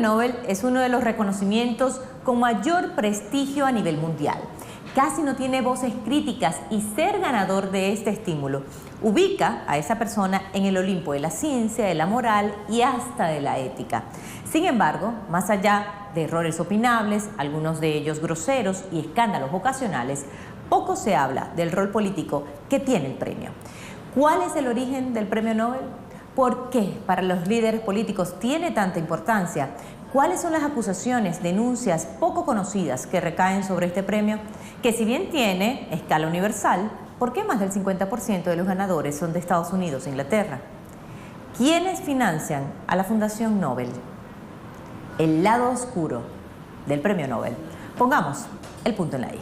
Nobel es uno de los reconocimientos con mayor prestigio a nivel mundial. Casi no tiene voces críticas y ser ganador de este estímulo ubica a esa persona en el Olimpo de la ciencia, de la moral y hasta de la ética. Sin embargo, más allá de errores opinables, algunos de ellos groseros y escándalos ocasionales, poco se habla del rol político que tiene el premio. ¿Cuál es el origen del premio Nobel? ¿Por qué para los líderes políticos tiene tanta importancia? ¿Cuáles son las acusaciones, denuncias poco conocidas que recaen sobre este premio? Que si bien tiene escala universal, ¿por qué más del 50% de los ganadores son de Estados Unidos e Inglaterra? ¿Quiénes financian a la Fundación Nobel? El lado oscuro del premio Nobel. Pongamos el punto en la I.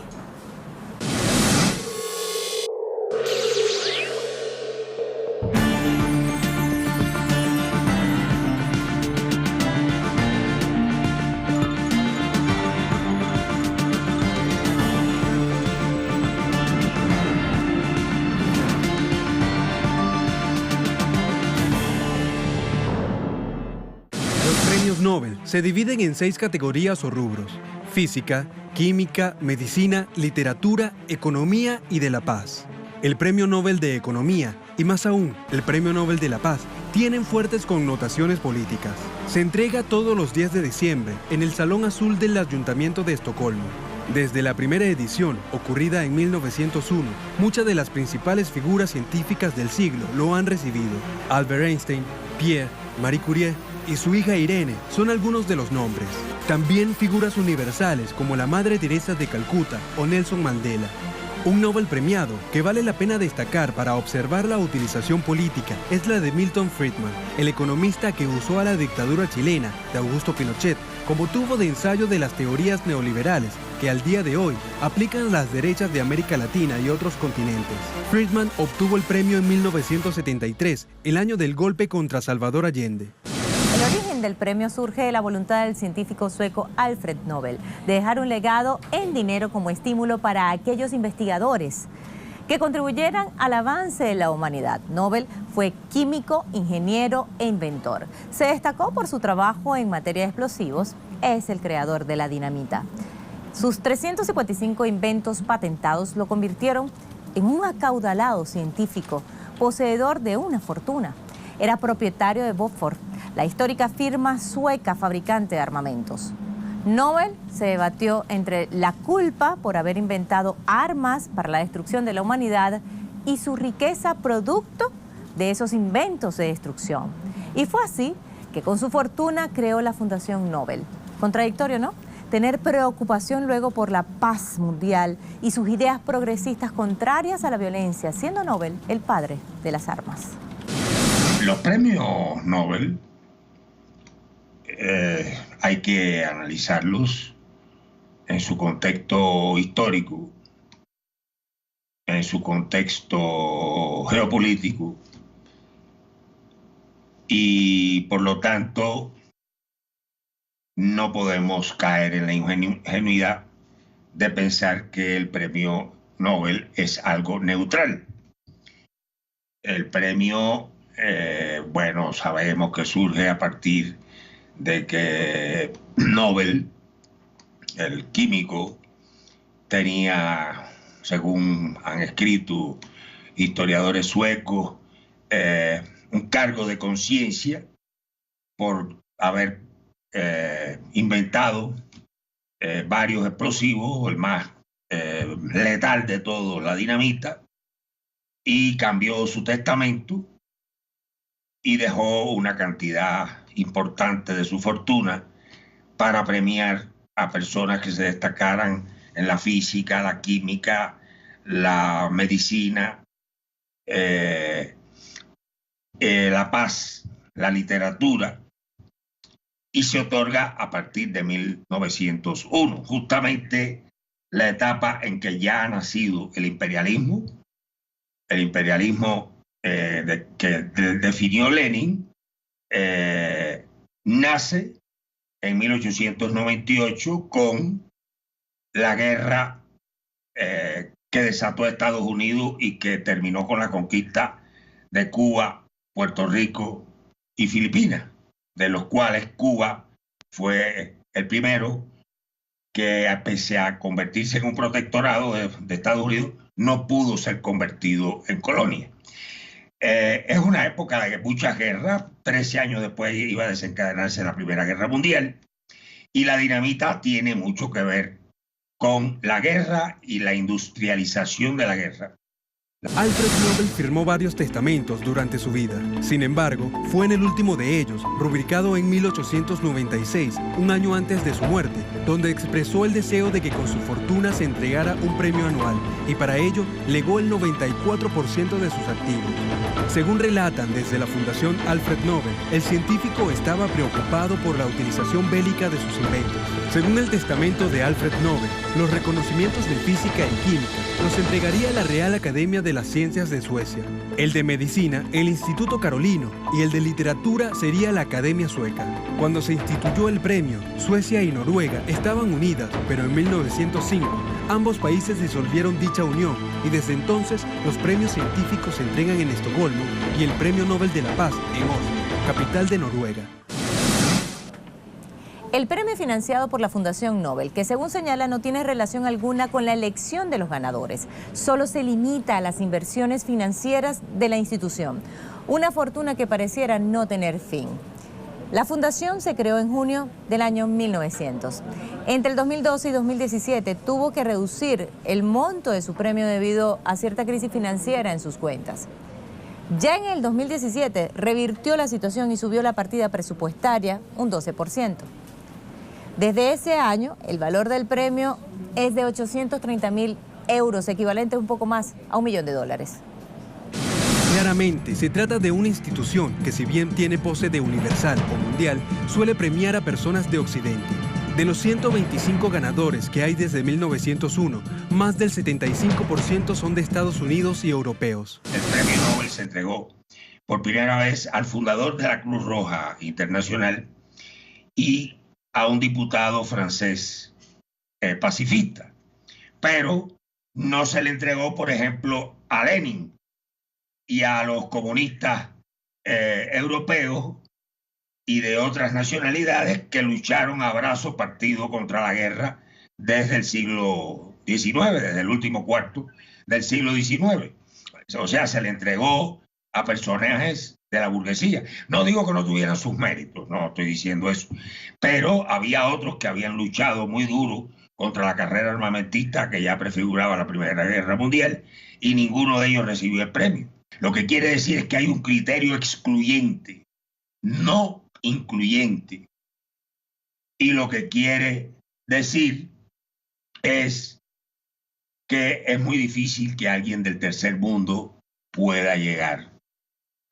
Nobel se dividen en 6 categorías o rubros: física, química, medicina, literatura, economía y de la paz. El Premio Nobel de Economía y más aún el Premio Nobel de la Paz tienen fuertes connotaciones políticas. Se entrega todos los 10 de diciembre en el Salón Azul del Ayuntamiento de Estocolmo. Desde la primera edición, ocurrida en 1901, muchas de las principales figuras científicas del siglo lo han recibido. Albert Einstein, Pierre, Marie Curie y su hija Irene son algunos de los nombres. También figuras universales como la Madre Teresa de Calcuta o Nelson Mandela. Un Nobel premiado que vale la pena destacar para observar la utilización política es la de Milton Friedman, el economista que usó a la dictadura chilena de Augusto Pinochet como tubo de ensayo de las teorías neoliberales que al día de hoy aplican las derechas de América Latina y otros continentes. Friedman obtuvo el premio en 1973, el año del golpe contra Salvador Allende. El origen del premio surge de la voluntad del científico sueco Alfred Nobel de dejar un legado en dinero como estímulo para aquellos investigadores que contribuyeran al avance de la humanidad. Nobel fue químico, ingeniero e inventor. Se destacó por su trabajo en materia de explosivos. Es el creador de la dinamita. Sus 355 inventos patentados lo convirtieron en un acaudalado científico, poseedor de una fortuna. Era propietario de Bofors, la histórica firma sueca fabricante de armamentos. Nobel se debatió entre la culpa por haber inventado armas para la destrucción de la humanidad y su riqueza producto de esos inventos de destrucción. Y fue así que con su fortuna creó la Fundación Nobel. Contradictorio, ¿no? Tener preocupación luego por la paz mundial y sus ideas progresistas contrarias a la violencia, siendo Nobel el padre de las armas. Los premios Nobel hay que analizarlos en su contexto histórico, en su contexto geopolítico y por lo tanto no podemos caer en la ingenuidad de pensar que el premio Nobel es algo neutral. El premio bueno, sabemos que surge a partir de que Nobel, el químico, tenía, según han escrito historiadores suecos, un cargo de conciencia por haber inventado varios explosivos, el más letal de todos, la dinamita, y cambió su testamento y dejó una cantidad importante de su fortuna para premiar a personas que se destacaran en la física, la química, la medicina, la paz, la literatura, y se otorga a partir de 1901, justamente la etapa en que ya ha nacido el imperialismo que definió Lenin, nace en 1898 con la guerra que desató a Estados Unidos y que terminó con la conquista de Cuba, Puerto Rico y Filipinas, de los cuales Cuba fue el primero que, pese a convertirse en un protectorado de Estados Unidos, no pudo ser convertido en colonia. Es una época de muchas guerras. 13 años después iba a desencadenarse la Primera Guerra Mundial, y la dinamita tiene mucho que ver con la guerra y la industrialización de la guerra. Alfred Nobel firmó varios testamentos durante su vida. Sin embargo, fue en el último de ellos, rubricado en 1896, un año antes de su muerte, donde expresó el deseo de que con su fortuna se entregara un premio anual, y para ello legó el 94% de sus activos. Según relatan desde la Fundación Alfred Nobel, el científico estaba preocupado por la utilización bélica de sus inventos. Según el testamento de Alfred Nobel, los reconocimientos de física y química los entregaría la Real Academia de las Ciencias de Suecia. El de Medicina, el Instituto Carolino, y el de Literatura sería la Academia Sueca. Cuando se instituyó el premio, Suecia y Noruega estaban unidas, pero en 1905 ambos países disolvieron dicha unión, y desde entonces los premios científicos se entregan en Estocolmo y el Premio Nobel de la Paz en Oslo, capital de Noruega. El premio financiado por la Fundación Nobel, que según señala no tiene relación alguna con la elección de los ganadores, solo se limita a las inversiones financieras de la institución, una fortuna que pareciera no tener fin. La fundación se creó en junio del año 1900. Entre el 2012 y 2017 tuvo que reducir el monto de su premio debido a cierta crisis financiera en sus cuentas. Ya en el 2017 revirtió la situación y subió la partida presupuestaria un 12%. Desde ese año, el valor del premio es de 830.000 euros, equivalente un poco más a $1 millón. Claramente, se trata de una institución que, si bien tiene pose de universal o mundial, suele premiar a personas de Occidente. De los 125 ganadores que hay desde 1901, más del 75% son de Estados Unidos y europeos. El premio Nobel se entregó por primera vez al fundador de la Cruz Roja Internacional y a un diputado francés pacifista, pero no se le entregó, por ejemplo, a Lenin y a los comunistas europeos y de otras nacionalidades que lucharon a brazo partido contra la guerra desde el siglo XIX, desde el último cuarto del siglo XIX. O sea, se le entregó a personajes de la burguesía. No digo que no tuvieran sus méritos, no estoy diciendo eso, pero había otros que habían luchado muy duro contra la carrera armamentista que ya prefiguraba la Primera Guerra Mundial, y ninguno de ellos recibió el premio. Lo que quiere decir es que hay un criterio excluyente, no incluyente. Y lo que quiere decir es que es muy difícil que alguien del tercer mundo pueda llegar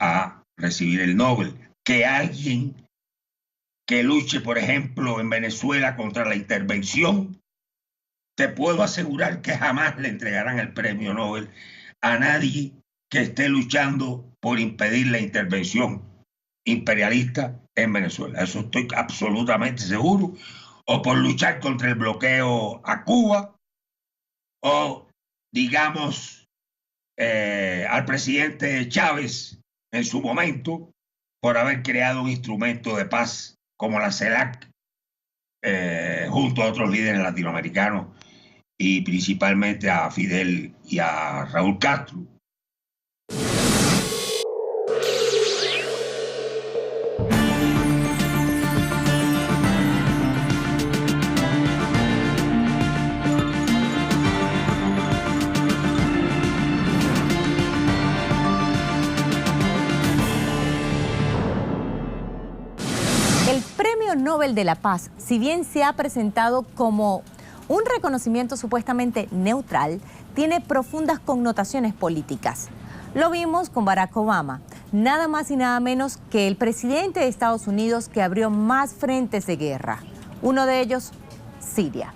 a recibir el Nobel. Que alguien que luche, por ejemplo, en Venezuela contra la intervención, te puedo asegurar que jamás le entregarán el premio Nobel a nadie que esté luchando por impedir la intervención imperialista en Venezuela. Eso estoy absolutamente seguro. O por luchar contra el bloqueo a Cuba, o, digamos, al presidente Chávez en su momento, por haber creado un instrumento de paz como la CELAC, junto a otros líderes latinoamericanos y principalmente a Fidel y a Raúl Castro. El Premio Nobel de la Paz, si bien se ha presentado como un reconocimiento supuestamente neutral, tiene profundas connotaciones políticas. Lo vimos con Barack Obama, nada más y nada menos que el presidente de Estados Unidos que abrió más frentes de guerra. Uno de ellos, Siria.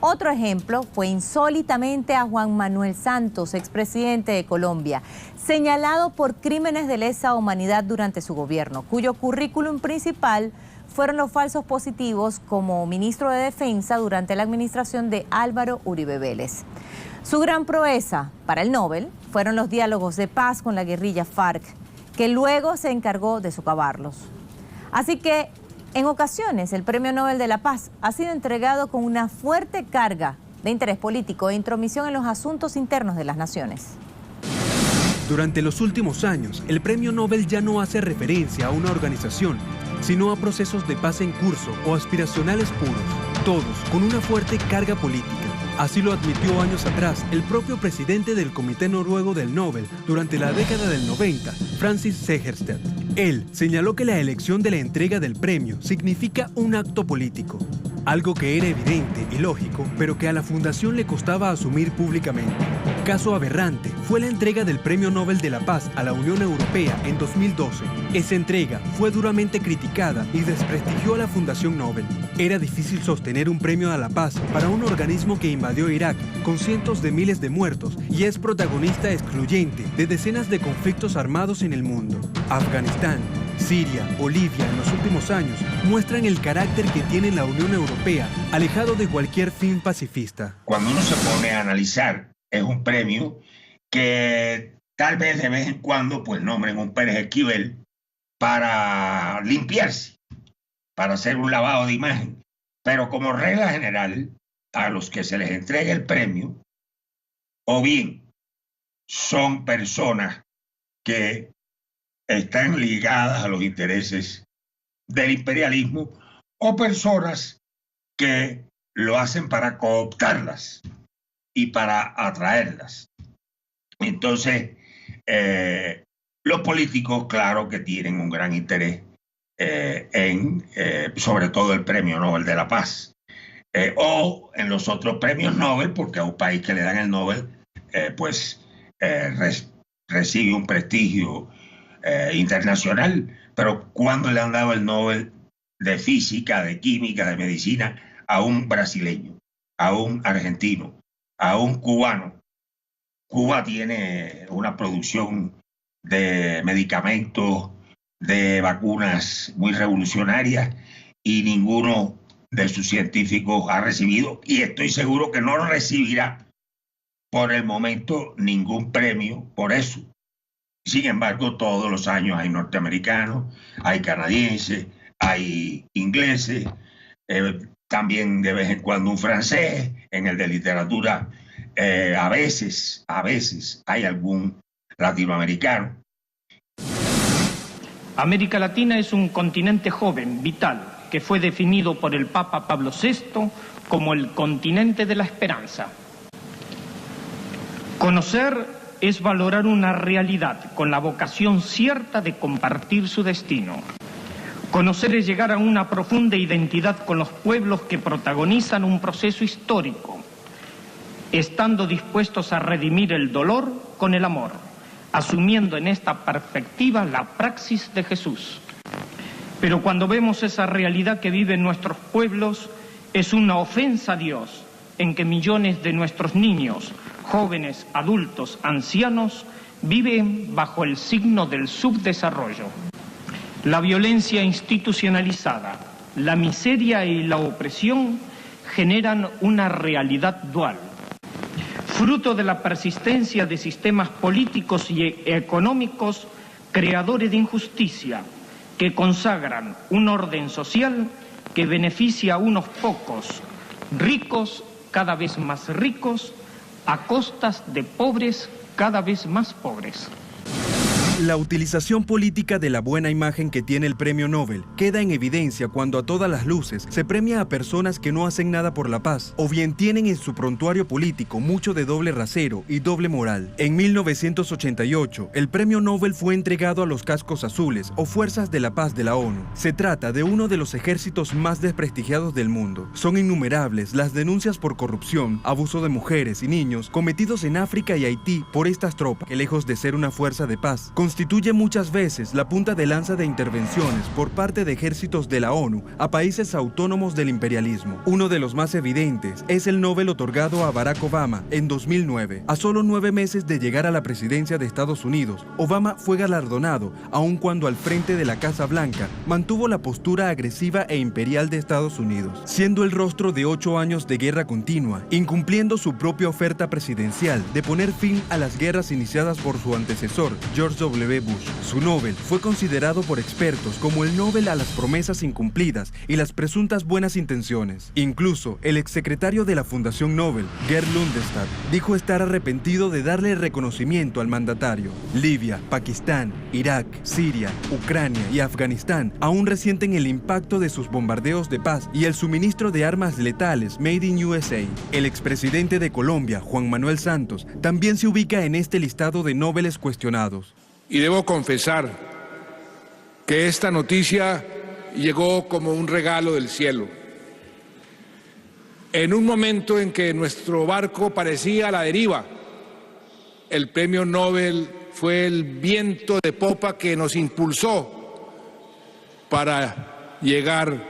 Otro ejemplo fue insólitamente a Juan Manuel Santos, expresidente de Colombia, señalado por crímenes de lesa humanidad durante su gobierno, cuyo currículum principal fueron los falsos positivos como ministro de Defensa durante la administración de Álvaro Uribe Vélez. Su gran proeza para el Nobel fueron los diálogos de paz con la guerrilla FARC, que luego se encargó de socavarlos. Así que En ocasiones, el Premio Nobel de la Paz ha sido entregado con una fuerte carga de interés político e intromisión en los asuntos internos de las naciones. Durante los últimos años, el Premio Nobel ya no hace referencia a una organización, sino a procesos de paz en curso o aspiracionales puros, todos con una fuerte carga política. Así lo admitió años atrás el propio presidente del Comité Noruego del Nobel durante la década del 90, Francis Sejersted. Él señaló que la elección de la entrega del premio significa un acto político, algo que era evidente y lógico, pero que a la fundación le costaba asumir públicamente. Caso aberrante fue la entrega del Premio Nobel de la Paz a la Unión Europea en 2012. Esa entrega fue duramente criticada y desprestigió a la Fundación Nobel. Era difícil sostener un premio a la paz para un organismo que invadió Irak con cientos de miles de muertos y es protagonista excluyente de decenas de conflictos armados en el mundo. Afganistán, Siria o Libia en los últimos años muestran el carácter que tiene la Unión Europea, alejado de cualquier fin pacifista. Cuando uno se pone a analizar, es un premio que tal vez de vez en cuando pues nombren un Pérez Esquivel para limpiarse, para hacer un lavado de imagen. Pero como regla general, a los que se les entrega el premio, o bien son personas que están ligadas a los intereses del imperialismo o personas que lo hacen para cooptarlas y para atraerlas. Entonces, los políticos, claro que tienen un gran interés sobre todo el Premio Nobel de la Paz o en los otros premios Nobel, porque a un país que le dan el Nobel, recibe un prestigio internacional, pero cuando le han dado el Nobel de Física, de Química, de Medicina a un brasileño, a un argentino, a un cubano. Cuba tiene una producción de medicamentos, de vacunas muy revolucionarias y ninguno de sus científicos ha recibido, y estoy seguro que no recibirá por el momento ningún premio por eso. Sin embargo, todos los años hay norteamericanos, hay canadienses, hay ingleses, también de vez en cuando un francés, en el de literatura a veces hay algún latinoamericano. América Latina es un continente joven, vital, que fue definido por el Papa Pablo VI como el continente de la esperanza. Conocer es valorar una realidad con la vocación cierta de compartir su destino. Conocer es llegar a una profunda identidad con los pueblos que protagonizan un proceso histórico, estando dispuestos a redimir el dolor con el amor, asumiendo en esta perspectiva la praxis de Jesús. Pero cuando vemos esa realidad que viven nuestros pueblos, es una ofensa a Dios en que millones de nuestros niños, jóvenes, adultos, ancianos, viven bajo el signo del subdesarrollo. La violencia institucionalizada, la miseria y la opresión generan una realidad dual, fruto de la persistencia de sistemas políticos y económicos creadores de injusticia, que consagran un orden social que beneficia a unos pocos, ricos cada vez más ricos, a costas de pobres cada vez más pobres. La utilización política de la buena imagen que tiene el Premio Nobel queda en evidencia cuando a todas las luces se premia a personas que no hacen nada por la paz o bien tienen en su prontuario político mucho de doble rasero y doble moral. En 1988, el Premio Nobel fue entregado a los Cascos Azules o Fuerzas de la Paz de la ONU. Se trata de uno de los ejércitos más desprestigiados del mundo. Son innumerables las denuncias por corrupción, abuso de mujeres y niños cometidos en África y Haití por estas tropas, que lejos de ser una fuerza de paz, constituye muchas veces la punta de lanza de intervenciones por parte de ejércitos de la ONU a países autónomos del imperialismo. Uno de los más evidentes es el Nobel otorgado a Barack Obama en 2009. A solo 9 meses de llegar a la presidencia de Estados Unidos, Obama fue galardonado, aun cuando al frente de la Casa Blanca mantuvo la postura agresiva e imperial de Estados Unidos, siendo el rostro de 8 años de guerra continua, incumpliendo su propia oferta presidencial de poner fin a las guerras iniciadas por su antecesor, George W. W. Bush. Su Nobel fue considerado por expertos como el Nobel a las promesas incumplidas y las presuntas buenas intenciones. Incluso el exsecretario de la Fundación Nobel, Gerd Lundestad, dijo estar arrepentido de darle reconocimiento al mandatario. Libia, Pakistán, Irak, Siria, Ucrania y Afganistán aún resienten el impacto de sus bombardeos de paz y el suministro de armas letales made in USA. El expresidente de Colombia, Juan Manuel Santos, también se ubica en este listado de Nobeles cuestionados. Y debo confesar que esta noticia llegó como un regalo del cielo. En un momento en que nuestro barco parecía a la deriva, el premio Nobel fue el viento de popa que nos impulsó para llegar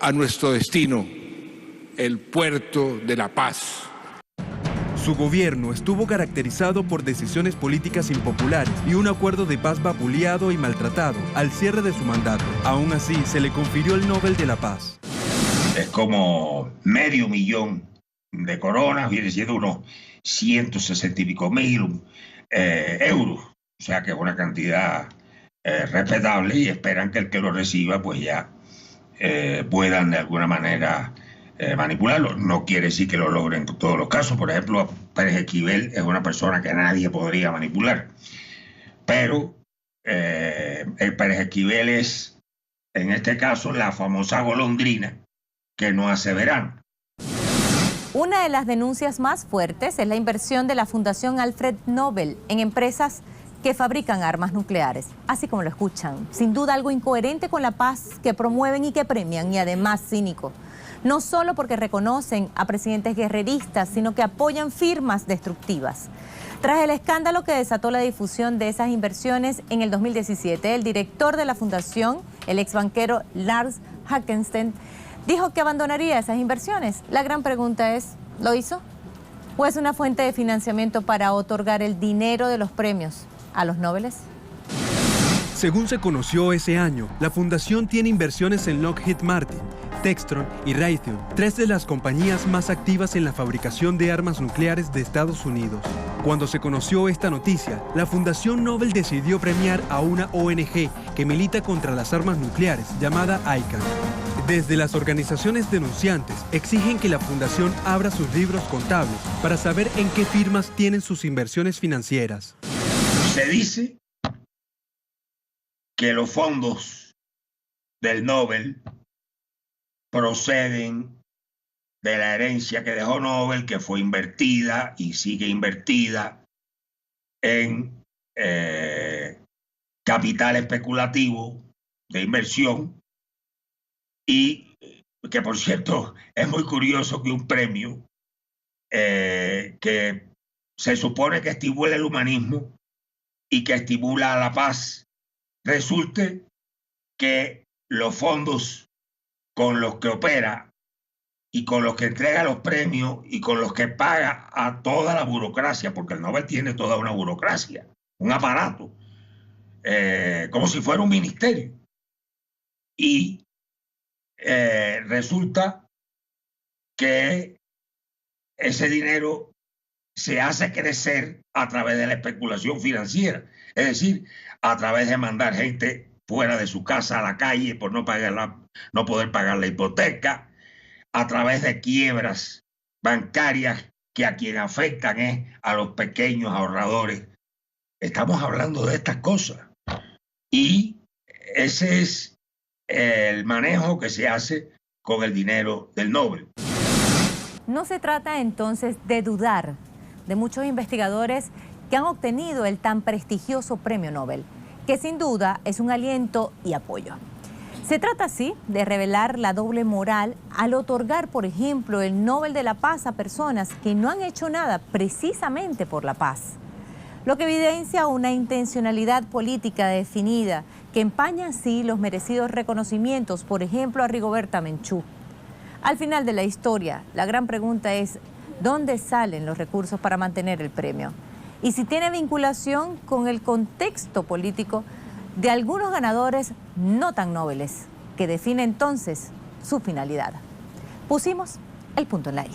a nuestro destino, el puerto de la paz. Su gobierno estuvo caracterizado por decisiones políticas impopulares y un acuerdo de paz vapuleado y maltratado al cierre de su mandato. Aún así, se le confirió el Nobel de la Paz. Es como 500.000 de coronas, viene siendo unos 160 y pico mil euros. O sea que es una cantidad respetable y esperan que el que lo reciba pues ya puedan de alguna manera manipularlo. No quiere decir que lo logren en todos los casos. Por ejemplo, Pérez Esquivel es una persona que nadie podría manipular. Pero el Pérez Esquivel es, en este caso, la famosa golondrina que no hace verano. Una de las denuncias más fuertes es la inversión de la Fundación Alfred Nobel en empresas que fabrican armas nucleares, así como lo escuchan. Sin duda algo incoherente con la paz que promueven y que premian, y además cínico. No solo porque reconocen a presidentes guerreristas, sino que apoyan firmas destructivas. Tras el escándalo que desató la difusión de esas inversiones en el 2017, el director de la fundación, el exbanquero Lars Hackenstein, dijo que abandonaría esas inversiones. La gran pregunta es, ¿lo hizo? ¿O es una fuente de financiamiento para otorgar el dinero de los premios a los Nobeles? Según se conoció ese año, la fundación tiene inversiones en Lockheed Martin, Textron y Raytheon, tres de las compañías más activas en la fabricación de armas nucleares de Estados Unidos. Cuando se conoció esta noticia, la Fundación Nobel decidió premiar a una ONG que milita contra las armas nucleares, llamada ICAN. Desde las organizaciones denunciantes exigen que la fundación abra sus libros contables para saber en qué firmas tienen sus inversiones financieras. Se dice que los fondos del Nobel proceden de la herencia que dejó Nobel, que fue invertida y sigue invertida en capital especulativo de inversión, y que, por cierto, es muy curioso que un premio que se supone que estimula el humanismo y que estimula la paz, resulte que los fondos con los que opera y con los que entrega los premios y con los que paga a toda la burocracia, porque el Nobel tiene toda una burocracia, un aparato, como si fuera un ministerio. Y resulta que ese dinero se hace crecer a través de la especulación financiera, es decir, a través de mandar gente fuera de su casa a la calle por no poder pagar la hipoteca, a través de quiebras bancarias que a quien afectan es a los pequeños ahorradores. Estamos hablando de estas cosas. Y ese es el manejo que se hace con el dinero del Nobel. No se trata entonces de dudar de muchos investigadores que han obtenido el tan prestigioso premio Nobel, que sin duda es un aliento y apoyo. Se trata, sí, de revelar la doble moral al otorgar, por ejemplo, el Nobel de la Paz a personas que no han hecho nada precisamente por la paz. Lo que evidencia una intencionalidad política definida que empaña así los merecidos reconocimientos, por ejemplo, a Rigoberta Menchú. Al final de la historia, la gran pregunta es, ¿dónde salen los recursos para mantener el premio? Y si tiene vinculación con el contexto político de algunos ganadores no tan nobles, que define entonces su finalidad. Pusimos el punto en la I.